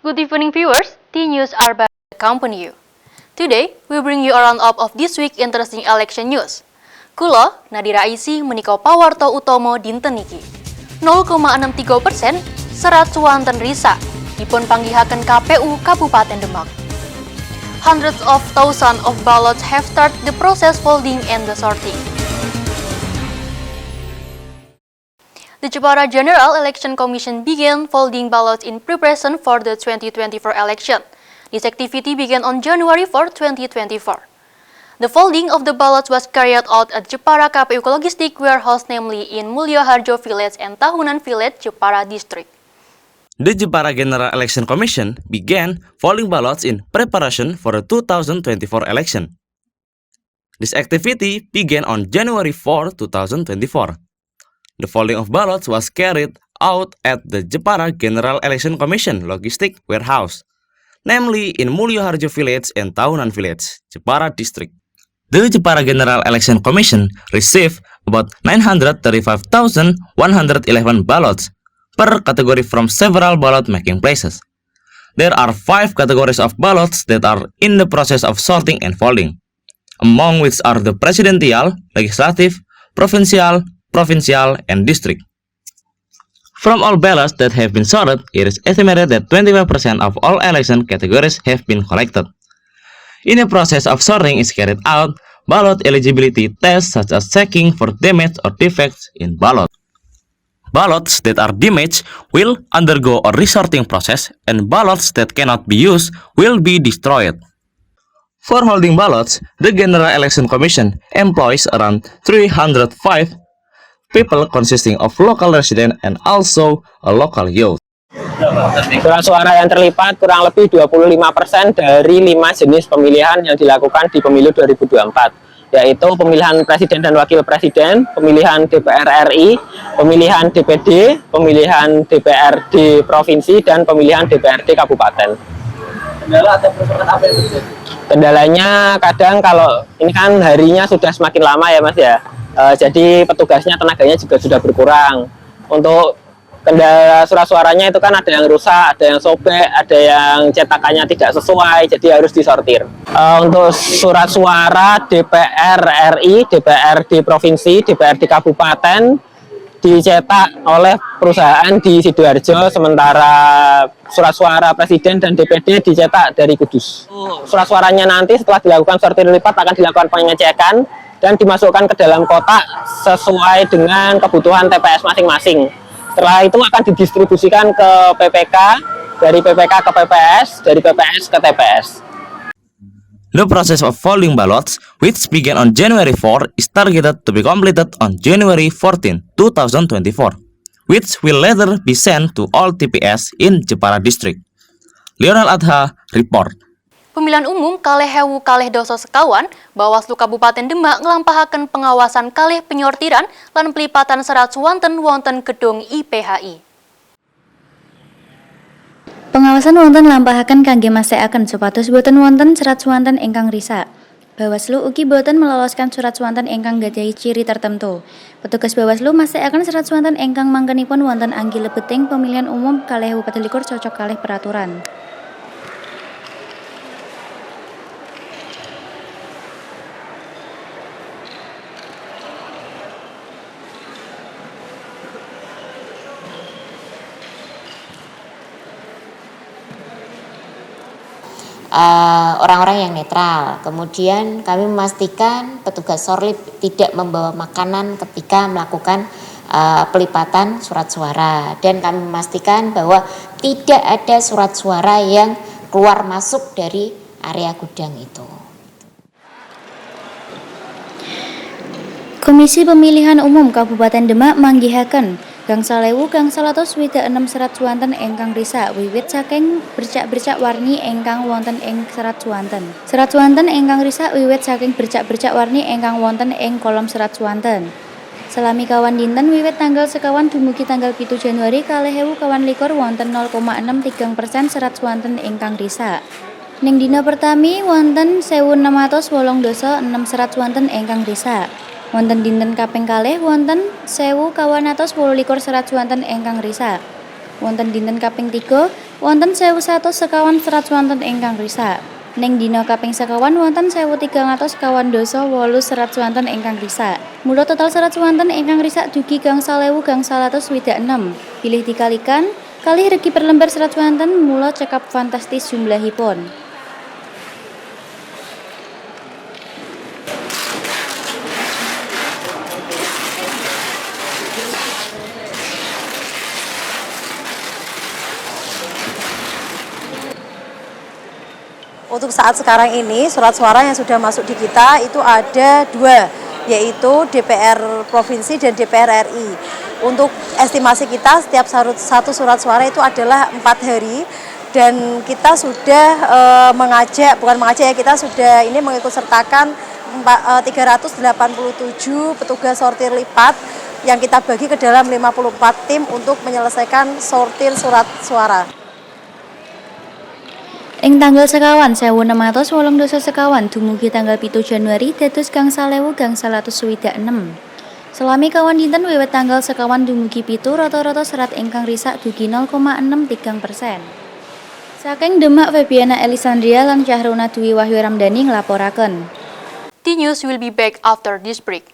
Good evening viewers, T-News are back to accompany you. Today, we bring you a roundup of this week interesting election news. Kulo, Nadira Aisy menikau Pawarto Utomo dinten niki. 0,63% serat suwanten risa dipun panggihaken KPU Kabupaten Demak. Hundreds of thousands of ballots have started the process folding and the sorting. The Jepara General Election Commission began folding ballots in preparation for the 2024 election. This activity began on January 4, 2024. The folding of the ballots was carried out at Jepara KPU Logistik Warehouse, namely in Mulyoharjo Village and Tahunan Village, Jepara District. The Jepara General Election Commission began folding ballots in preparation for the 2024 election. This activity began on January 4, 2024. The folding of ballots was carried out at the Jepara General Election Commission Logistik Warehouse, namely in Mulyoharjo Village and Tahunan Village, Jepara District. The Jepara General Election Commission received about 935,111 ballots per category from several ballot-making places. There are 5 categories of ballots that are in the process of sorting and folding, among which are the presidential, legislative, provincial, and district. From all ballots that have been sorted, it is estimated that 25% of all election categories have been collected. In the process of sorting is carried out ballot eligibility tests such as checking for damage or defects in ballot. Ballots that are damaged will undergo a resorting process, and ballots that cannot be used will be destroyed. For holding ballots, the General Election Commission employs around 305 people consisting of local resident and also a local youth. Surat suara yang terlipat kurang lebih 25% dari 5 jenis pemilihan yang dilakukan di pemilu 2024, yaitu pemilihan presiden dan wakil presiden, pemilihan DPR RI, pemilihan DPD, pemilihan DPRD provinsi, dan pemilihan DPRD kabupaten. Kendala atau persoalan apa yang terjadi? Kendalanya kadang kalau ini kan harinya sudah semakin lama ya Mas ya, jadi petugasnya tenaganya juga sudah berkurang. Untuk kendala surat suaranya itu kan ada yang rusak, ada yang sobek, ada yang cetakannya tidak sesuai, jadi harus disortir. Untuk surat suara DPR RI, DPRD provinsi, DPRD kabupaten dicetak oleh perusahaan di Sidoarjo, sementara surat suara presiden dan DPD dicetak dari Kudus. Surat suaranya nanti setelah dilakukan sortir lipat akan dilakukan pengecekan dan dimasukkan ke dalam kotak sesuai dengan kebutuhan TPS masing-masing. Setelah itu akan didistribusikan ke PPK, dari PPK ke PPS, dari PPS ke TPS. The process of folding ballots, which began on January 4, is targeted to be completed on January 14, 2024, which will later be sent to all TPS in Jepara District. Lionel Adha, report. Pemilihan umum kalih hewu kalih doso sekawan, Bawaslu Kabupaten Demak nglampahaken pengawasan kalih penyortiran lan pelipatan serat suwanten wonten gedung IPHI. Pengawasan wonten lampahaken kangge masthekaken supados boten wonten serat suwanten ingkang risak. Bawaslu ugi boten meloloskan surat suwanten ingkang gadhahi ciri tertentu. Petugas Bawaslu masthekaken serat suwanten ingkang mangkenipun wonten anggi lebeting pemilihan umum kalih 24 cocok kalih peraturan. Orang-orang yang netral. Kemudian kami memastikan petugas sorlip tidak membawa makanan ketika melakukan pelipatan surat suara, dan kami memastikan bahwa tidak ada surat suara yang keluar masuk dari area gudang itu. Komisi Pemilihan Umum Kabupaten Demak manggihaken gangsal 1.126 serat suwanten ingkang risak wiwit saking bercak-bercak warni ingkang wonten ing serat suwanten. Serat suwanten ingkang risak wiwit saking bercak-bercak warni ingkang wonten ing kolom serat suwanten. Salami kawan dinten wiwit tanggal sekawan dumugi tanggal 7 Januari 2024 wonten 0,63% serat suwanten ingkang risak. Ning dina pertami wonten 1.686 serat suwanten ingkang risak. Wonten dinten kaping kalih wonten 1.028 serat suwanten ingkang risak. Wonten dinten kaping 3 wonten 1100 sekawan serat swanten ingkang risak. Ning dina kaping sekawan wonten 1300 sekawan dasa 8 serat swanten ingkang risak. Mula total serat swanten ingkang risak dugi gangsal ewu gangsal atus swidak enem. Bilih dikalikan kalih regi per lembar serat swanten mula cekap fantastis jumlahipun. Untuk saat sekarang ini surat suara yang sudah masuk di kita itu ada 2, yaitu DPR Provinsi dan DPR RI. Untuk estimasi kita setiap satu surat suara itu adalah 4 hari dan kita sudah kita sudah ini mengikut sertakan 387 petugas sortir lipat yang kita bagi ke dalam 54 tim untuk menyelesaikan sortir surat suara. Ing tanggal sekawan 1680 sekawan dumugi tanggal 7 Januari dados gangsal ewu gangsal atus swidak enem. Selami kawan dinten wiwit tanggal sekawan dumugi 7 rata-rata serat ingkang risak dugi 0,63%. Saking Demak Febiana Elisandria lan Syahrona Dwi Wahyu Ramdhani nglaporaken. T-News will be back after this break.